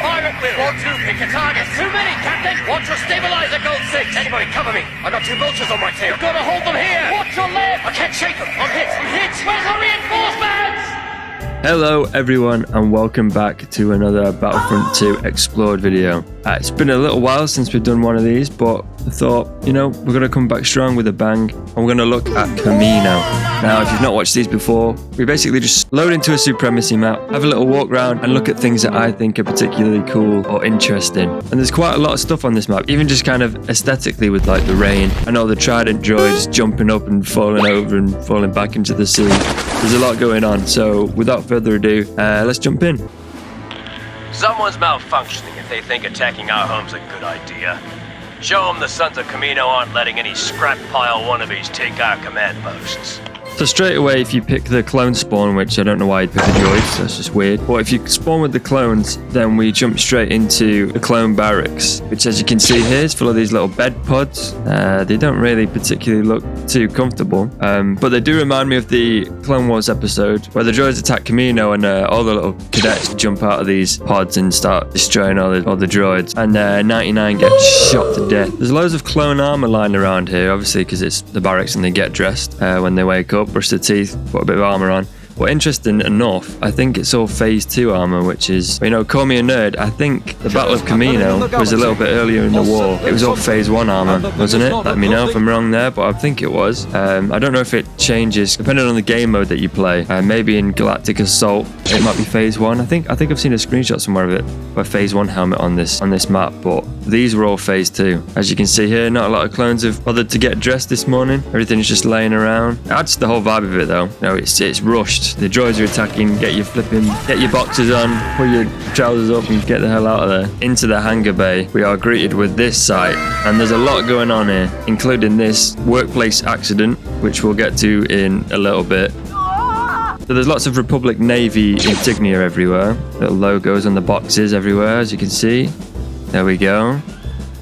pirate wheel. 4-2, pick a target. Too many, Captain. Watch your stabilizer, Gold 6. Anybody cover me. I got 2 vultures on my tail. You've got to hold them here. Watch your left. I can't shake them. I'm hit. Where's the reinforcements? Hello everyone and welcome back to another Battlefront 2 Explored video. It's been a little while since we've done one of these, but I thought, we're going to come back strong with a bang and we're going to look at Kamino. Now, if you've not watched these before, we basically just load into a supremacy map, have a little walk around and look at things that I think are particularly cool or interesting. And there's quite a lot of stuff on this map, even just kind of aesthetically with like the rain and all the trident droids jumping up and falling over and falling back into the sea. There's a lot going on, so without further ado, let's jump in. Someone's malfunctioning if they think attacking our home's a good idea. Show them the Sons of Kamino aren't letting any scrap pile wannabes take our command posts. So straight away, if you pick the clone spawn, which I don't know why you'd pick the droids, that's just weird. But if you spawn with the clones, then we jump straight into the clone barracks, which as you can see here is full of these little bed pods. They don't really particularly look too comfortable, but they do remind me of the Clone Wars episode where the droids attack Kamino and all the little cadets jump out of these pods and start destroying all the droids. And 99 gets shot to death. There's loads of clone armor lying around here, obviously because it's the barracks and they get dressed when they wake up. Brush their teeth, put a bit of armor on. But interesting enough, I think it's all phase 2 armor, which is, call me a nerd, I think the Battle of Kamino was a little bit earlier in the war. It was all phase 1 armor, wasn't it? Let me know if I'm wrong there, but I think it was. I don't know if it changes depending on the game mode that you play. Maybe in Galactic Assault it might be phase 1. I think I've seen a screenshot somewhere of it, a phase 1 helmet on this map, but these were all phase 2. As you can see here, not a lot of clones have bothered to get dressed this morning. Everything's just laying around. It adds to the whole vibe of it though. It's rushed. The droids are attacking, get your boxes on, pull your trousers up and get the hell out of there. Into the hangar bay, we are greeted with this sight, and there's a lot going on here, including this workplace accident, which we'll get to in a little bit. So there's lots of Republic Navy insignia everywhere, little logos on the boxes everywhere, as you can see. There we go.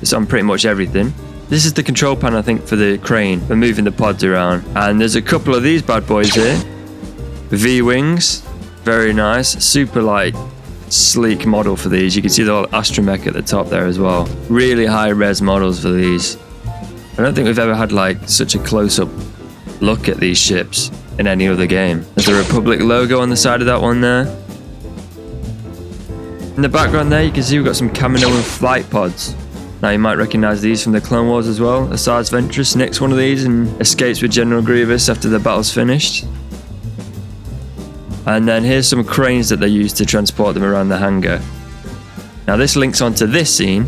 It's on pretty much everything. This is the control panel, I think, for the crane, for moving the pods around. And there's a couple of these bad boys here. V-wings, very nice, super light, sleek model for these. You can see the whole astromech at the top there as well. Really high res models for these. I don't think we've ever had like such a close-up look at these ships in any other game. There's a Republic logo on the side of that one there. In the background there, you can see we've got some Kamino and flight pods. Now you might recognize these from the Clone Wars as well. Asajj Ventress nicks one of these and escapes with General Grievous after the battle's finished. And then here's some cranes that they use to transport them around the hangar. Now this links onto this scene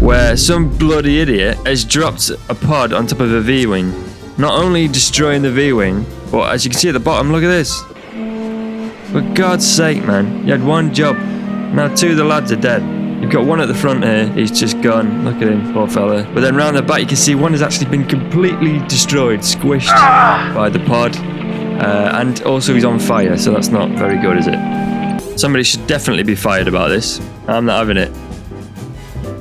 where some bloody idiot has dropped a pod on top of a V-wing. Not only destroying the V-wing, but as you can see at the bottom, look at this. For God's sake, man, you had one job. Now 2 of the lads are dead. You've got one at the front here, he's just gone. Look at him, poor fella. But then round the back you can see one has actually been completely destroyed, squished by the pod. And also he's on fire, so that's not very good, is it? Somebody should definitely be fired about this. I'm not having it.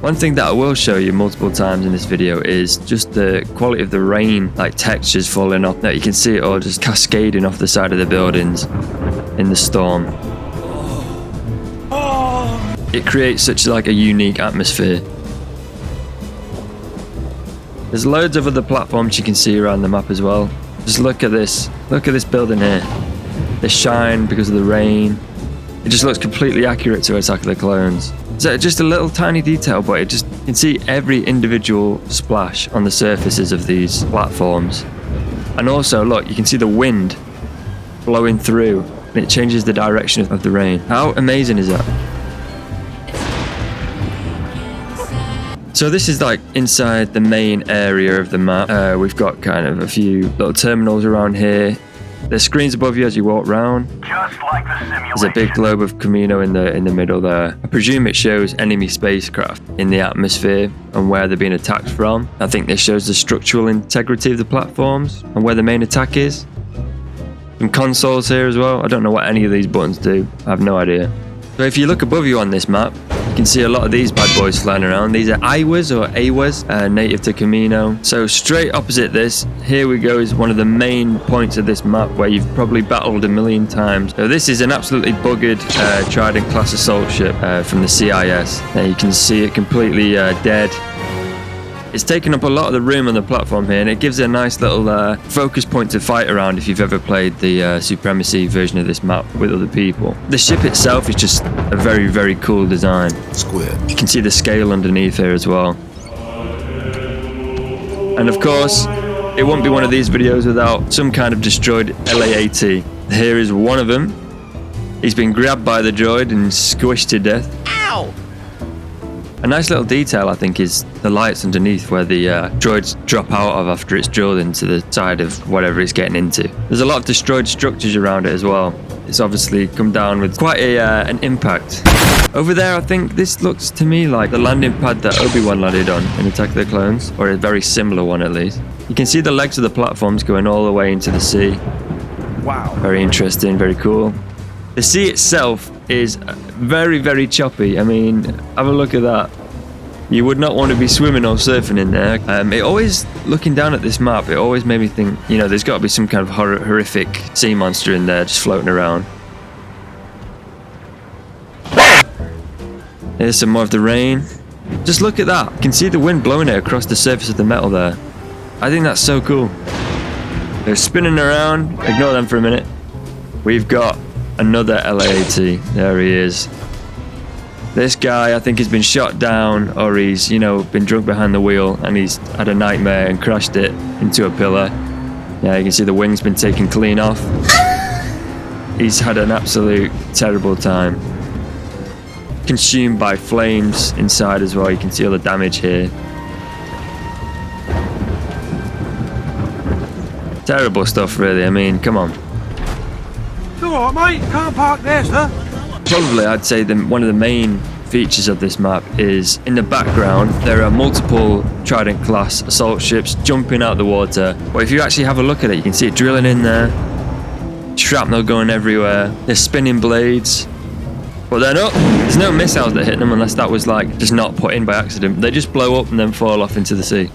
One thing that I will show you multiple times in this video is just the quality of the rain, like textures falling off. Now you can see it all just cascading off the side of the buildings in the storm. It creates such like a unique atmosphere. There's loads of other platforms you can see around the map as well. Just look at this. Look at this building here. They shine because of the rain. It just looks completely accurate to Attack of the Clones. So just a little tiny detail, but you can see every individual splash on the surfaces of these platforms. And also, look, you can see the wind blowing through, and it changes the direction of the rain. How amazing is that? So this is like inside the main area of the map. We've got kind of a few little terminals around here. There's screens above you as you walk around. Just like the simulation. There's a big globe of Kamino in the middle there. I presume it shows enemy spacecraft in the atmosphere and where they're being attacked from. I think this shows the structural integrity of the platforms and where the main attack is. Some consoles here as well. I don't know what any of these buttons do. I have no idea. So if you look above you on this map, can see a lot of these bad boys flying around. These are Iwas or Awas, native to Kamino. So straight opposite this, here we go, is one of the main points of this map where you've probably battled a million times. So this is an absolutely buggered Trident class assault ship from the CIS. There you can see it completely dead. It's taken up a lot of the room on the platform here, and it gives it a nice little focus point to fight around if you've ever played the Supremacy version of this map with other people. The ship itself is just a very, very cool design. Squid. You can see the scale underneath here as well. And of course, it won't be one of these videos without some kind of destroyed LAAT. Here is one of them. He's been grabbed by the droid and squished to death. Ow! A nice little detail, I think, is the lights underneath where the droids drop out of after it's drilled into the side of whatever it's getting into. There's a lot of destroyed structures around it as well. It's obviously come down with quite an impact. Over there, I think this looks to me like the landing pad that Obi-Wan landed on in Attack of the Clones, or a very similar one at least. You can see the legs of the platforms going all the way into the sea. Wow. Very interesting, very cool. The sea itself is very, very choppy. I mean, have a look at that. You would not want to be swimming or surfing in there. It always, looking down at this map, it always made me think, you know, there's got to be some kind of horrific sea monster in there just floating around. Here's some more of the rain. Just look at that. You can see the wind blowing it across the surface of the metal there. I think that's so cool. They're spinning around. Ignore them for a minute. We've got another LAAT. There he is. This guy, I think, has been shot down, or he's, you know, been drunk behind the wheel and he's had a nightmare and crashed it into a pillar. Yeah, you can see the wing's been taken clean off. He's had an absolute terrible time. Consumed by flames inside as well. You can see all the damage here. Terrible stuff, really. I mean, come on. All right, mate. Can't park there, sir. Probably, I'd say one of the main features of this map is in the background there are multiple Trident class assault ships jumping out the water. But if you actually have a look at it, you can see it drilling in there. Shrapnel going everywhere. There's spinning blades. But they're not, there's no missiles that hit them unless that was like just not put in by accident. They just blow up and then fall off into the sea.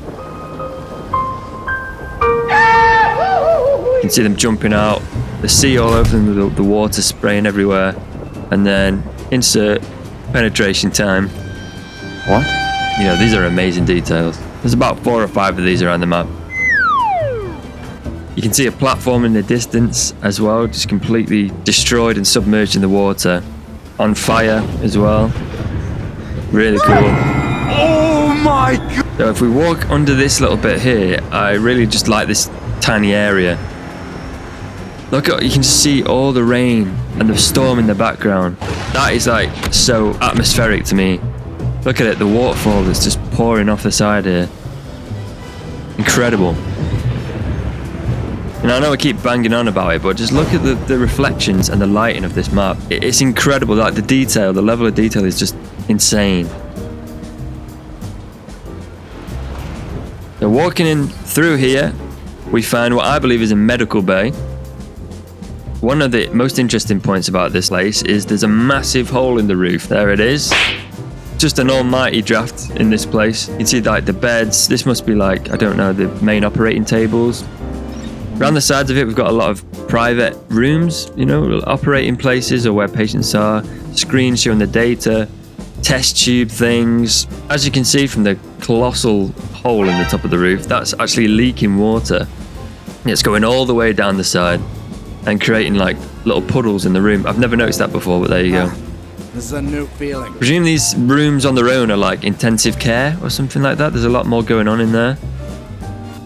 You can see them jumping out. The sea all over them, the water spraying everywhere. And then insert penetration time. What? You know, these are amazing details. There's about 4 or 5 of these around the map. You can see a platform in the distance as well, just completely destroyed and submerged in the water. On fire as well. Really cool. Oh my god! So if we walk under this little bit here, I really just like this tiny area. Look, you can just see all the rain and the storm in the background. That is like so atmospheric to me. Look at it, the waterfall that's just pouring off the side here. Incredible. And I know I keep banging on about it, but just look at the reflections and the lighting of this map. It's incredible. Like the detail, the level of detail is just insane. So walking in through here, we find what I believe is a medical bay. One of the most interesting points about this place is there's a massive hole in the roof. There it is. Just an almighty draft in this place. You can see like the beds. This must be like, I don't know, the main operating tables. Around the sides of it, we've got a lot of private rooms, you know, operating places or where patients are, screens showing the data, test tube things. As you can see from the colossal hole in the top of the roof, that's actually leaking water. It's going all the way down the side and creating like little puddles in the room. I've never noticed that before, but there you go. This is a new feeling. Presume these rooms on their own are like intensive care or something like that. There's a lot more going on in there.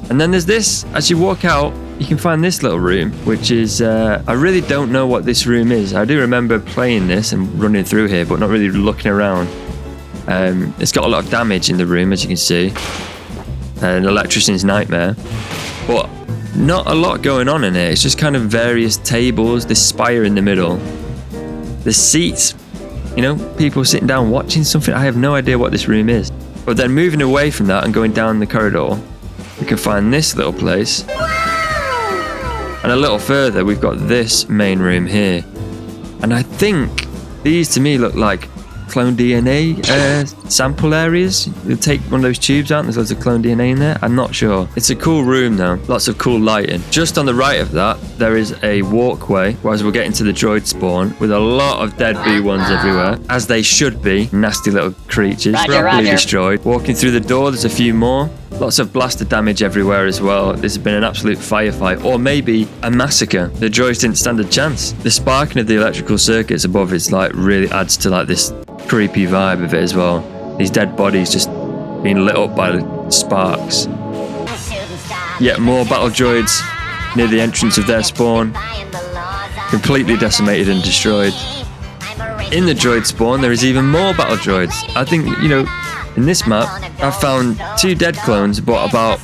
And then there's this, as you walk out, you can find this little room, which is, I really don't know what this room is. I do remember playing this and running through here, but not really looking around. It's got a lot of damage in the room, as you can see. An electrician's nightmare. But not a lot going on in here. It's just kind of various tables, this spire in the middle. The seats, you know, people sitting down watching something. I have no idea what this room is. But then moving away from that and going down the corridor, we can find this little place. And a little further, we've got this main room here. And I think these to me look like clone DNA sample areas. You'll take one of those tubes out and there's loads of clone DNA in there. I'm not sure. It's a cool room though. Lots of cool lighting. Just on the right of that, there is a walkway as we're getting to the droid spawn with a lot of dead B1s everywhere, as they should be. Nasty little creatures. Properly destroyed. Walking through the door, there's a few more. Lots of blaster damage everywhere as well. This has been an absolute firefight, or maybe a massacre. The droids didn't stand a chance. The sparking of the electrical circuits above it's like really adds to like this creepy vibe of it as well. These dead bodies just being lit up by the sparks. Yet more battle droids near the entrance of their spawn, completely decimated and destroyed. In the droid spawn, there is even more battle droids. I think, you know, in this map, I found 2 dead clones, but about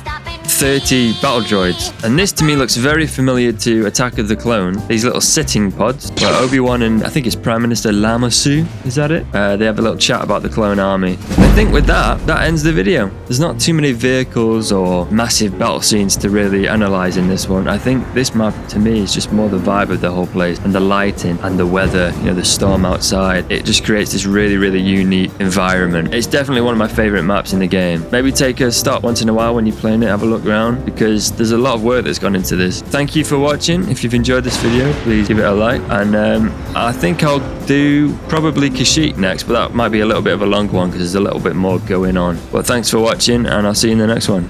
30 battle droids. And this to me looks very familiar to Attack of the Clone. These little sitting pods where Obi-Wan and I think it's Prime Minister Lama Su, is that it? They have a little chat about the clone army. I think with that ends the video. There's not too many vehicles or massive battle scenes to really analyze in this one. I think this map to me is just more the vibe of the whole place and the lighting and the weather, you know, the storm outside. It just creates this really, really unique environment. It's definitely one of my favorite maps in the game. Maybe take a stop once in a while when you're playing it, have a look around, because there's a lot of work that's gone into this. Thank you for watching. If you've enjoyed this video, please give it a like, and I think I'll do probably Kashyyyk next, but that might be a little bit of a long one because there's a little bit more going on. But thanks for watching, and I'll see you in the next one.